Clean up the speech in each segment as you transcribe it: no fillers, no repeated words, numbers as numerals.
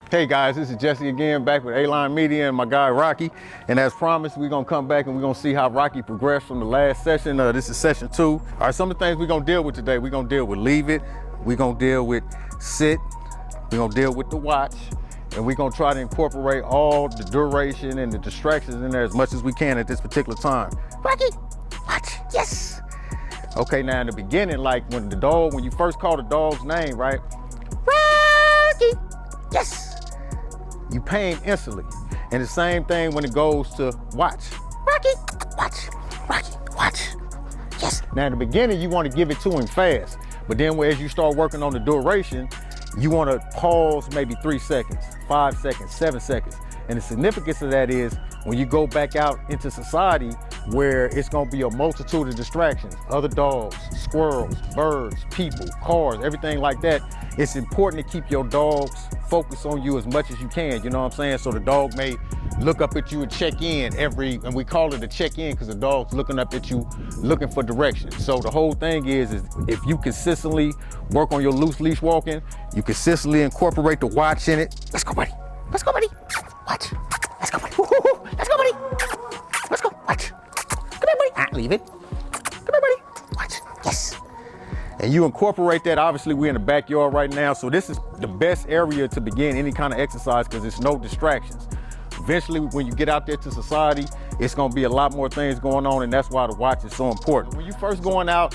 Hey guys, this is Jesse again, back with A-Line Media and my guy Rocky. And as promised, we're gonna come back and we're gonna see how Rocky progressed from the last session. This is session 2. All right, some of the things we're gonna deal with today, we're gonna deal with leave it, we're gonna deal with sit, we're gonna deal with the watch, and we're gonna try to incorporate all the duration and the distractions in there as much as we can at this particular time. Rocky, watch, yes. Okay, now in the beginning, like when you first call the dog's name, right? Rocky, yes. You pay him instantly. And the same thing when it goes to watch. Rocky, watch, Rocky, watch. Yes. Now in the beginning, you want to give it to him fast. But then as you start working on the duration, you want to pause maybe 3 seconds, 5 seconds, 7 seconds. And the significance of that is when you go back out into society where it's gonna be a multitude of distractions, other dogs, squirrels, birds, people, cars, everything like that, it's important to keep your dogs focused on you as much as you can, you know what I'm saying? So the dog may look up at you and check in and we call it a check in because the dog's looking up at you, looking for direction. So the whole thing is if you consistently work on your loose leash walking, you consistently incorporate the watch in it. Let's go, buddy. Let's go, buddy. Watch. Let's go, buddy. Let's go, buddy. Let's go. Watch. Come here, buddy. Ah, leave it. Come here, buddy. Watch. Yes. And you incorporate that. Obviously, we're in the backyard right now, so this is the best area to begin any kind of exercise because there's no distractions. Eventually, when you get out there to society, it's going to be a lot more things going on, and that's why the watch is so important. When you first going out,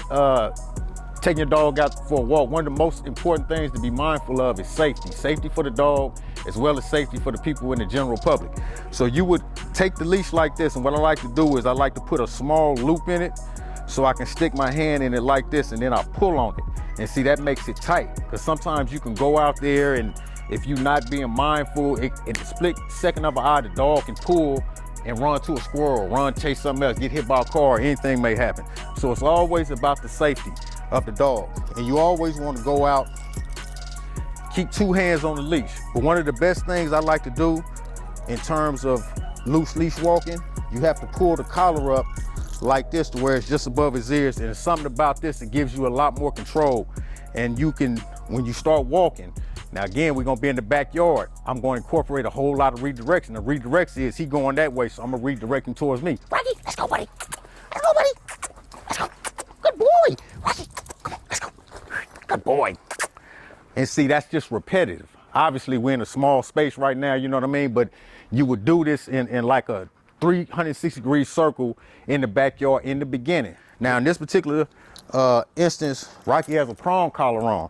taking your dog out for a walk, one of the most important things to be mindful of is safety. Safety for the dog, as well as safety for the people in the general public. So you would take the leash like this, and what I like to do is I like to put a small loop in it so I can stick my hand in it like this, and then I pull on it. And see, that makes it tight, because sometimes you can go out there and if you're not being mindful, in the split second of an eye, the dog can pull and run to a squirrel, run, chase something else, get hit by a car, anything may happen. So it's always about the safety of the dog. And you always want to go out, keep 2 hands on the leash. But one of the best things I like to do in terms of loose leash walking, you have to pull the collar up like this to where it's just above his ears. And there's something about this that gives you a lot more control. And you can, when you start walking, now again, we're gonna be in the backyard. I'm gonna incorporate a whole lot of redirection. The redirects is he going that way, so I'm gonna redirect him towards me. Rocky, let's go, buddy. Let's go, buddy. Let's go. Good boy. Rocky, come on, let's go. Good boy. And see, that's just repetitive. Obviously, we're in a small space right now, you know what I mean? But you would do this in like a 360-degree circle in the backyard in the beginning. Now, in this particular instance, Rocky has a prong collar on.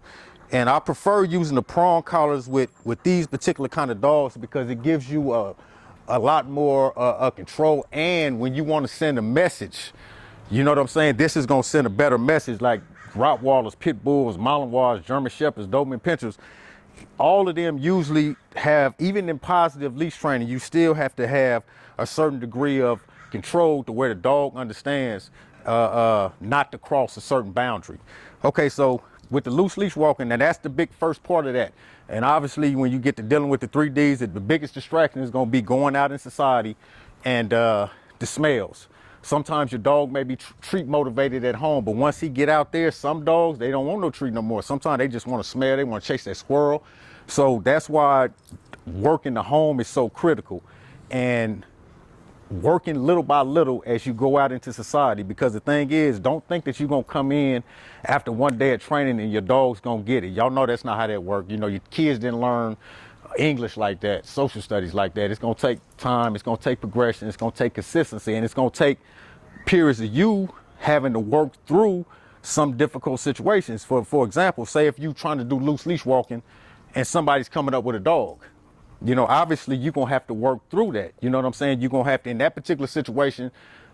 And I prefer using the prong collars with these particular kind of dogs because it gives you a lot more control. And when you want to send a message, you know what I'm saying? This is going to send a better message, like Rottweilers, Pit Bulls, Malinois, German Shepherds, Doberman Pinschers. All of them usually have, even in positive leash training, you still have to have a certain degree of control to where the dog understands not to cross a certain boundary. Okay, so with the loose leash walking, now that's the big first part of that. And obviously when you get to dealing with the 3 Ds, the biggest distraction is gonna be going out in society and the smells. Sometimes your dog may be treat motivated at home, but once he get out there, some dogs, they don't want no treat no more. Sometimes they just wanna smell, they wanna chase that squirrel. So that's why working the home is so critical. And working little by little as you go out into society, because the thing is, don't think that you're gonna come in after 1 day of training and your dog's gonna get it. Y'all know that's not how that works. You know, your kids didn't learn English like that, social studies like that. It's gonna take time, it's gonna take progression, it's gonna take consistency, and it's gonna take periods of you having to work through some difficult situations. For example, say if you're trying to do loose leash walking and somebody's coming up with a dog. You know, obviously you're gonna have to work through that. You know what I'm saying? You're gonna have to, in that particular situation,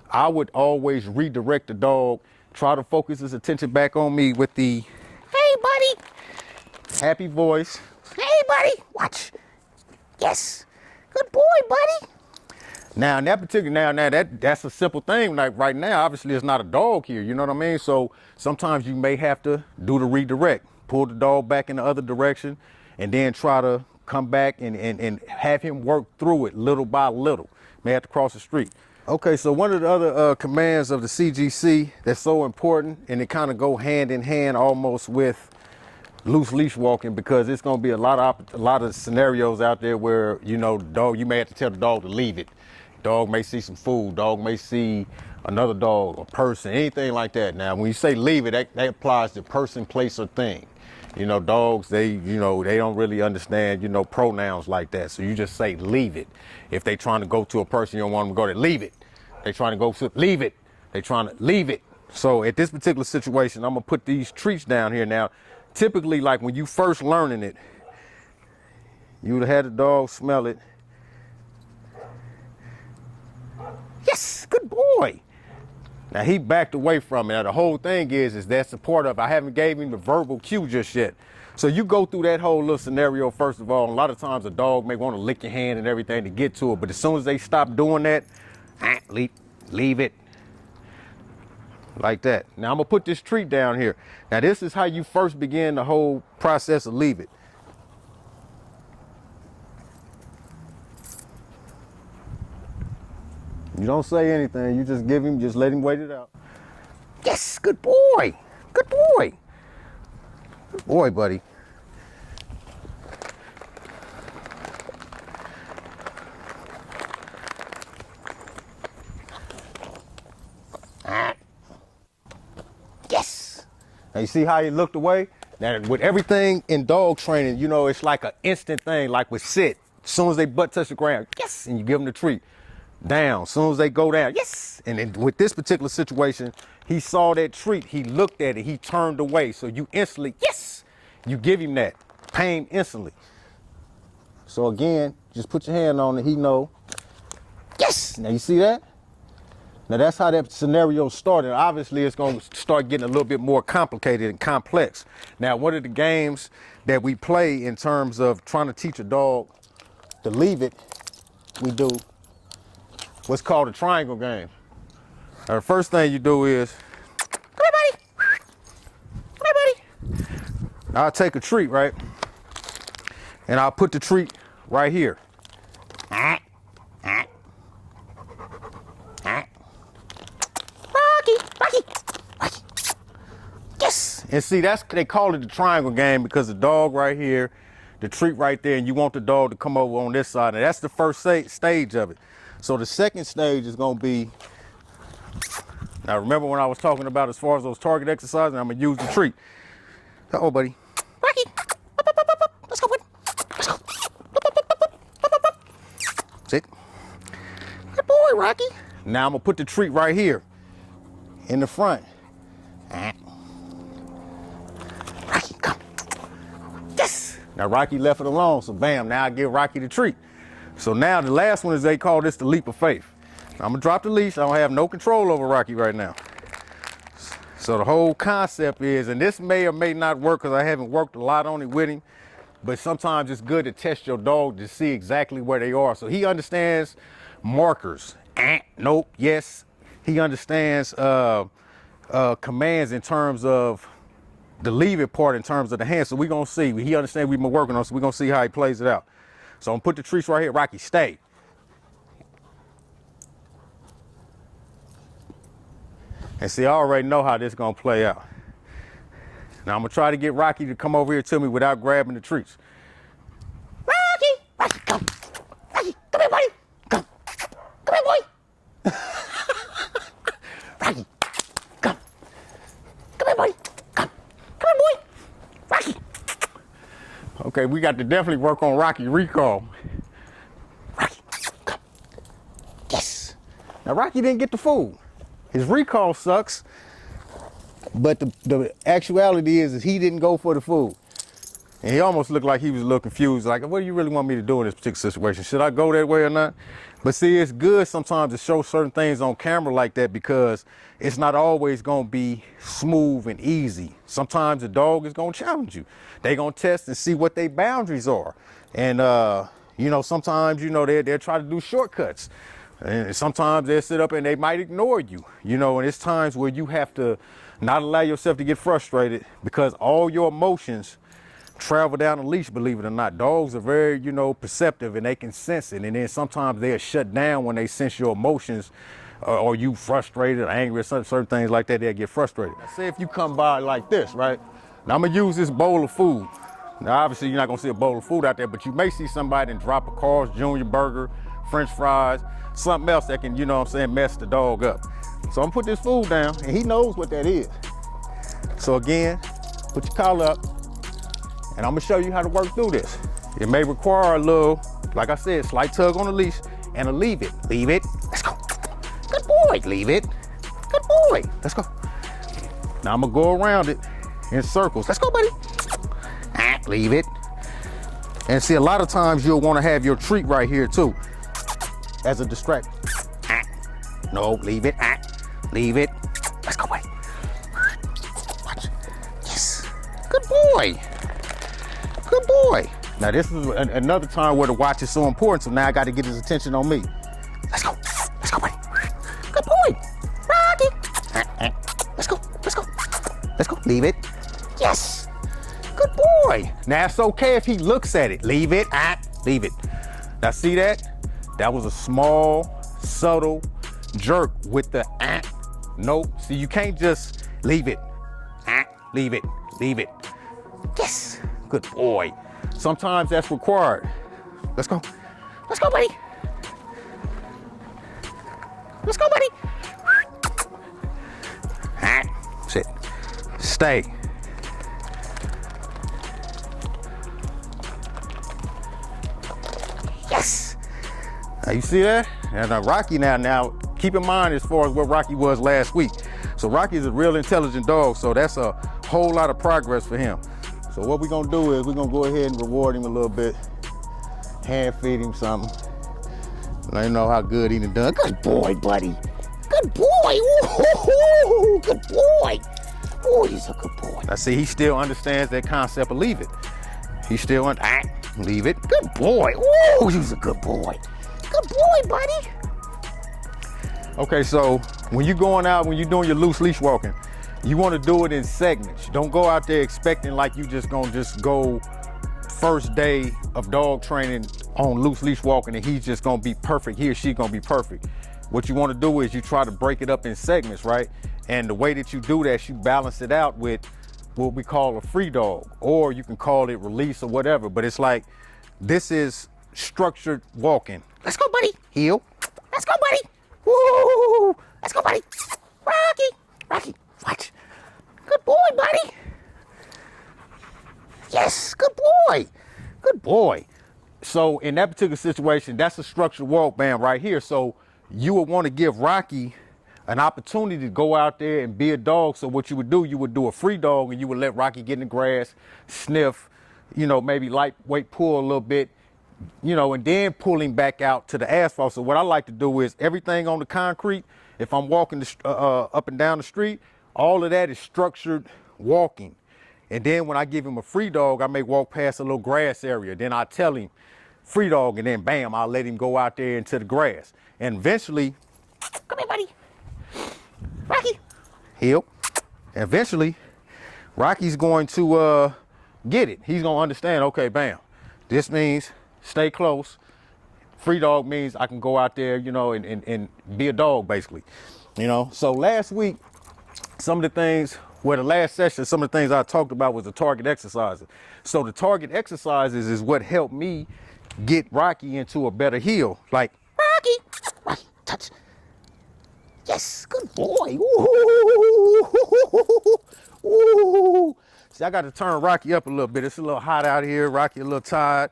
I would always redirect the dog, try to focus his attention back on me with the, hey buddy, happy voice. Hey buddy, watch. Yes, good boy, buddy. Now in that particular, that's a simple thing. Like right now, obviously it's not a dog here, you know what I mean? So sometimes you may have to do the redirect, pull the dog back in the other direction, and then try to come back and have him work through it little by little. May have to cross the street. Okay, so one of the other commands of the CGC that's so important, and it kind of go hand in hand almost with loose leash walking, because it's going to be a lot of scenarios out there where, you know, dog, you may have to tell the dog to leave it. Dog may see some food, dog may see another dog or person, anything like that. Now, when you say leave it, that applies to person, place, or thing. You know, dogs, they don't really understand, you know, pronouns like that. So you just say leave it. If they trying to go to a person, you don't want them to go there, leave it. They trying to go to, leave it. They trying to leave it. So at this particular situation, I'm gonna put these treats down here. Now, typically, like when you first learning it, you would have had the dog smell it. Yes, good boy. Now he backed away from it. Now the whole thing is that's the part of, I haven't gave him the verbal cue just yet. So you go through that whole little scenario first of all. And a lot of times a dog may want to lick your hand and everything to get to it, but as soon as they stop doing that, leave it. Like that. Now I'm gonna put this treat down here. Now this is how you first begin the whole process of leave it. You don't say anything, you just give him, just let him wait it out. Yes, good boy. Good boy. Good boy, buddy. Yes. Now you see how he looked away? Now with everything in dog training, you know, it's like an instant thing, like with sit. As soon as they butt touch the ground, yes, and you give them the treat. Down, as soon as they go down, yes. And then with this particular situation, he saw that treat, he looked at it, he turned away. So you instantly, yes, you give him that pain instantly. So again, just put your hand on it, he know, yes. Now you see that? Now that's how that scenario started. Obviously it's gonna start getting a little bit more complicated and complex. Now one of the games that we play in terms of trying to teach a dog to leave it, we do what's called a triangle game. Now, the first thing you do is, come here, buddy. Come here, buddy. I'll take a treat, right? And I'll put the treat right here. Rocky. Yes. And see, they call it the triangle game because the dog right here, the treat right there, and you want the dog to come over on this side. And that's the first stage of it. So the second stage is gonna be, now remember when I was talking about as far as those target exercises, I'm gonna use the treat. Uh-oh, buddy. Rocky, let's go, buddy. Let's go. Sit. Good boy, Rocky. Now I'm gonna put the treat right here in the front. Rocky, come. Yes. Now Rocky left it alone, so bam, now I give Rocky the treat. So now the last one is, they call this the leap of faith. I'm gonna drop the leash. I don't have no control over Rocky right now. So the whole concept is, and this may or may not work because I haven't worked a lot on it with him, but sometimes it's good to test your dog to see exactly where they are. So he understands markers. Nope, yes. He understands commands in terms of the leave it part in terms of the hand. So we're gonna see. He understands we've been working on, so we're gonna see how he plays it out. So I'm gonna put the treats right here. Rocky, stay. And see, I already know how this is gonna play out. Now I'm gonna try to get Rocky to come over here to me without grabbing the treats. Rocky, come. Rocky, come here, buddy. Come here, boy. Rocky, come. Come here, buddy. Come here, boy. Rocky. Okay, we got to definitely work on Rocky recall. Rocky, come. Yes. Now Rocky didn't get the food. His recall sucks, but the actuality is he didn't go for the food. And he almost looked like he was a little confused, like, what do you really want me to do in this particular situation? Should I go that way or not? But see, it's good sometimes to show certain things on camera like that because it's not always gonna be smooth and easy. Sometimes the dog is gonna challenge you. They gonna test and see what their boundaries are. And you know, sometimes, you know, they'll try to do shortcuts. And sometimes they'll sit up and they might ignore you, you know, and it's times where you have to not allow yourself to get frustrated because all your emotions travel down the leash, believe it or not. Dogs are very, you know, perceptive and they can sense it. And then sometimes they'll shut down when they sense your emotions or you frustrated or angry or certain things like that, they'll get frustrated. Now, say if you come by like this, right? Now I'm gonna use this bowl of food. Now obviously you're not gonna see a bowl of food out there, but you may see somebody and drop a Carl's Jr. burger, French fries, something else that can, you know what I'm saying, mess the dog up. So I'm gonna put this food down and he knows what that is. So again, put your collar up and I'm gonna show you how to work through this. It may require a little, like I said, slight tug on the leash and a leave it. Leave it, let's go. Good boy, leave it. Good boy, let's go. Now I'm gonna go around it in circles. Let's go, buddy. Leave it. And see, a lot of times you'll want to have your treat right here too as a distraction. No, leave it. Leave it. Let's go, buddy. Watch. Yes. Good boy. Good boy. Now this is another time where the watch is so important, so now I got to get his attention on me. Let's go. Let's go, buddy. Good boy. Rocky. Let's go. Let's go. Let's go. Leave it. Yes. Good boy. Now it's okay if he looks at it. Leave it. Leave it. Now see that? That was a small, subtle jerk with the Nope. See, you can't just leave it. Leave it. Leave it. Yes. Good boy. Sometimes that's required. Let's go. Let's go, buddy. Let's go, buddy. Sit. Stay. Yes. Now you see that? And Rocky now keep in mind as far as where Rocky was last week. So Rocky is a real intelligent dog, so that's a whole lot of progress for him. So what we're gonna do is we're gonna go ahead and reward him a little bit. Hand feed him something. Let him know how good he done. Good boy, buddy. Good boy. Ooh, good boy. Oh, he's a good boy. Now see, he still understands that concept of leave it. He still leave it. Good boy. Ooh, he's a good boy. Good boy, buddy. Okay, so when you're going out, when you're doing your loose leash walking, you want to do it in segments. Don't go out there expecting like you just gonna go first day of dog training on loose leash walking and he's just gonna be perfect. He or she gonna be perfect. What you want to do is you try to break it up in segments, right? And the way that you do that, you balance it out with what we call a free dog, or you can call it release or whatever. But it's like, this is structured walking. Let's go, buddy. Heel. Let's go, buddy. Woo! Let's go, buddy. Rocky. Rocky. Watch. Good boy, buddy. Yes, good boy. Good boy. So in that particular situation, that's a structured walk band right here. So you would want to give Rocky an opportunity to go out there and be a dog. So what you would do a free dog and you would let Rocky get in the grass, sniff, maybe lightweight pull a little bit, and then pull him back out to the asphalt. So what I like to do is everything on the concrete, if I'm walking up and down the street, all of that is structured walking. And then when I give him a free dog, I may walk past a little grass area. Then I tell him free dog, and then bam, I'll let him go out there into the grass. And eventually, come here, buddy. Rocky, heel. And eventually, Rocky's going to get it. He's gonna understand, okay, bam, this means stay close. Free dog means I can go out there, and be a dog, basically. So last week, some of the things, the last session, some of the things I talked about was the target exercises. So the target exercises is what helped me get Rocky into a better heel. Like, Rocky, touch. Yes, good boy. Ooh. Ooh. See, I got to turn Rocky up a little bit. It's a little hot out here. Rocky a little tired.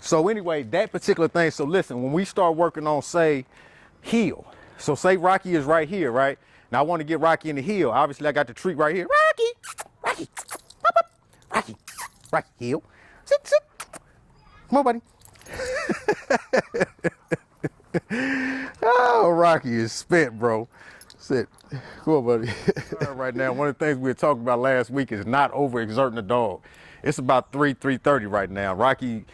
So anyway, that particular thing. So listen, when we start working on, say, heel. So say Rocky is right here, right? Now I want to get Rocky in the heel. Obviously, I got the treat right here. Rocky, Rocky, heel. Sit. Come on, buddy. Oh, Rocky is spent, bro. Sit. Come on, buddy. Right now, one of the things we were talking about last week is not overexerting the dog. It's about 3:30 right now. Rocky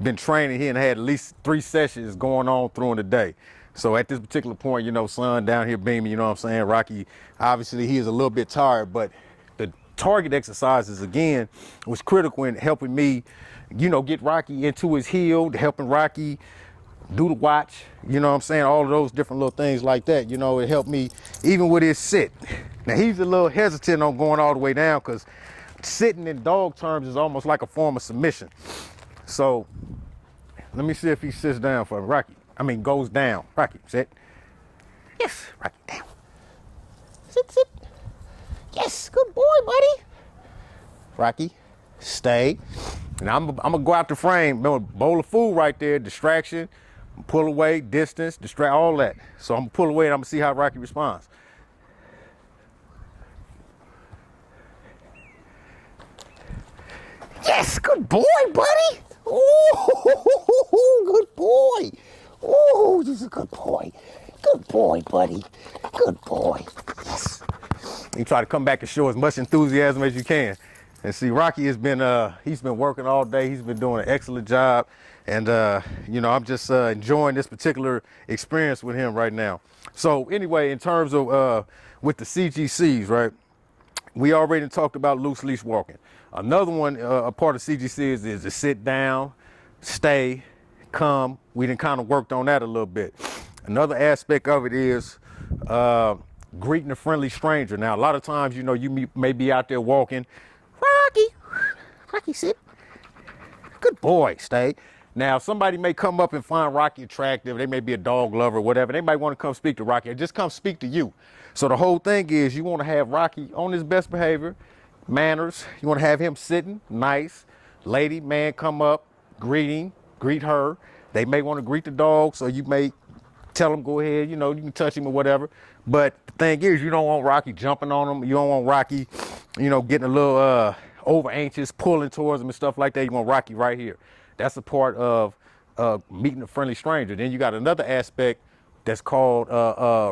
been training here and had at least 3 sessions going on through the day. So at this particular point, son down here beaming, you know what I'm saying? Rocky, obviously he is a little bit tired, but the target exercises, again, was critical in helping me, get Rocky into his heel, helping Rocky do the watch, you know what I'm saying? All of those different little things like that, it helped me even with his sit. Now he's a little hesitant on going all the way down because sitting in dog terms is almost like a form of submission. So let me see if he sits down for Rocky. I mean, goes down. Rocky, sit. Yes, Rocky, down. Sit, sit. Yes, good boy, buddy. Rocky, stay. Now I'm gonna go out the frame. Remember, bowl of food right there, distraction, pull away, distance, distract, all that. So I'm gonna pull away and I'm gonna see how Rocky responds. Yes, good boy, buddy. Oh, good boy. Oh, this is a good boy. Good boy, buddy. Good boy. Yes. You try to come back and show as much enthusiasm as you can. And see, Rocky has been, he's been working all day. He's been doing an excellent job. And, you know, I'm just enjoying this particular experience with him right now. So anyway, in terms of with the CGCs, right? We already talked about loose leash walking. Another one, a part of CGC is to sit down, stay, come. We done kind of worked on that a little bit. Another aspect of it is greeting a friendly stranger. Now, a lot of times, you know, you may be out there walking. Rocky, sit. Good boy, stay. Now, somebody may come up and find Rocky attractive. They may be a dog lover or whatever. They might want to come speak to Rocky or just come speak to you. So the whole thing is you want to have Rocky on his best behavior, manners. You want to have him sitting nice. Lady, man, come up, greet her. They may want to greet the dog, so you may tell them, go ahead, you know, you can touch him or whatever. But the thing is, you don't want Rocky jumping on him. You don't want Rocky, you know, getting a little over anxious, pulling towards him and stuff like that. You want Rocky right here. That's a part of meeting a friendly stranger. Then you got another aspect that's called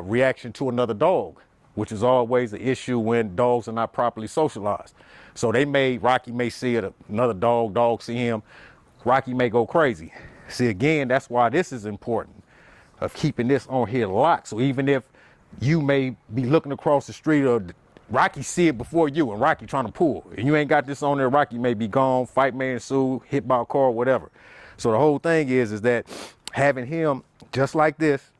reaction to another dog, which is always an issue when dogs are not properly socialized. So Rocky may see another dog see him, Rocky may go crazy. See, again, that's why this is important, of keeping this on here locked. So even if you may be looking across the street or Rocky see it before you and Rocky trying to pull, and you ain't got this on there, Rocky may be gone, fight may ensue, hit by a car, whatever. So the whole thing is that having him just like this,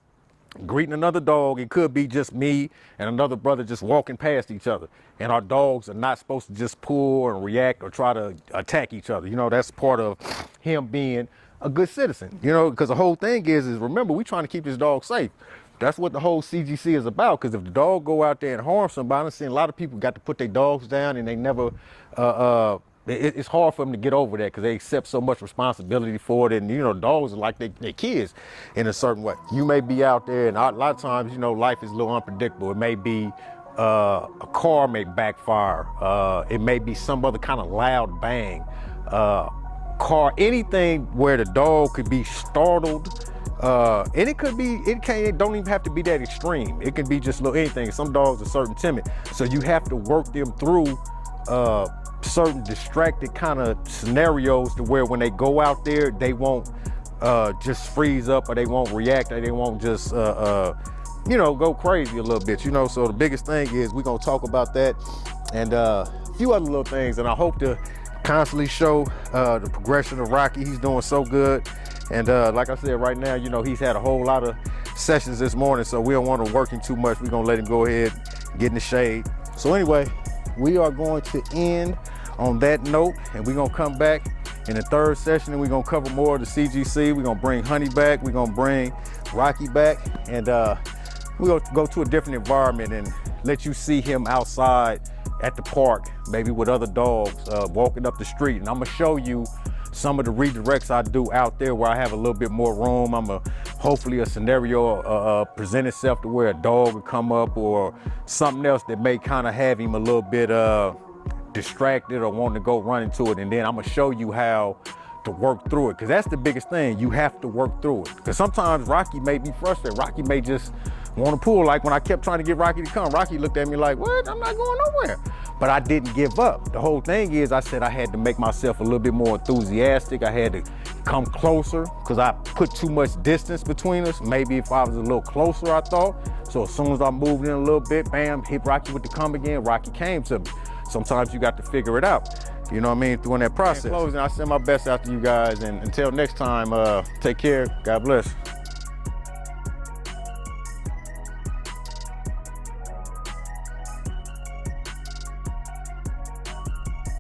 greeting another dog, it could be just me and another brother just walking past each other. And our dogs are not supposed to just pull or react or try to attack each other. You know, that's part of him being a good citizen, you know, because the whole thing is remember, we trying to keep this dog safe. That's what the whole CGC is about, because if the dog go out there and harm somebody, I've seen a lot of people got to put their dogs down and they never, it's hard for them to get over that because they accept so much responsibility for it. And, you know, dogs are like they kids in a certain way. You may be out there and a lot of times, you know, life is a little unpredictable. It may be a car may backfire. It may be some other kind of loud bang. Car, anything where the dog could be startled. And it don't even have to be that extreme. It can be just little anything. Some dogs are certain timid. So you have to work them through certain distracted kind of scenarios to where when they go out there, they won't just freeze up or they won't react or they won't just, you know, go crazy a little bit, you know. So the biggest thing is we're going to talk about that and a few other little things. And I hope to constantly show the progression of Rocky. He's doing so good. And like I said, right now, you know, he's had a whole lot of sessions this morning, so we don't want to work him too much. We're going to let him go ahead, get in the shade. So anyway, we are going to end on that note, and we're going to come back in the third session, and we're going to cover more of the CGC. We're going to bring Honey back. We're going to bring Rocky back, and we're going to go to a different environment and let you see him outside at the park, maybe with other dogs, walking up the street. And I'm going to show you some of the redirects I do out there where I have a little bit more room. Hopefully a scenario present itself to where a dog would come up or something else that may kind of have him a little bit distracted or wanting to go run into it. And then I'm gonna show you how to work through it, because that's the biggest thing. You have to work through it, because sometimes Rocky may be frustrated. Rocky may just want to pull. Like when I kept trying to get Rocky to come, Rocky looked at me like, what? I'm not going nowhere. But I didn't give up. The whole thing is I said I had to make myself a little bit more enthusiastic. I had to come closer because I put too much distance between us. Maybe if I was a little closer, I thought. So as soon as I moved in a little bit, bam, hit Rocky with the come again, Rocky came to me. Sometimes you got to figure it out. You know what I mean? Through that process. In closing, I send my best out to you guys. And until next time, take care. God bless.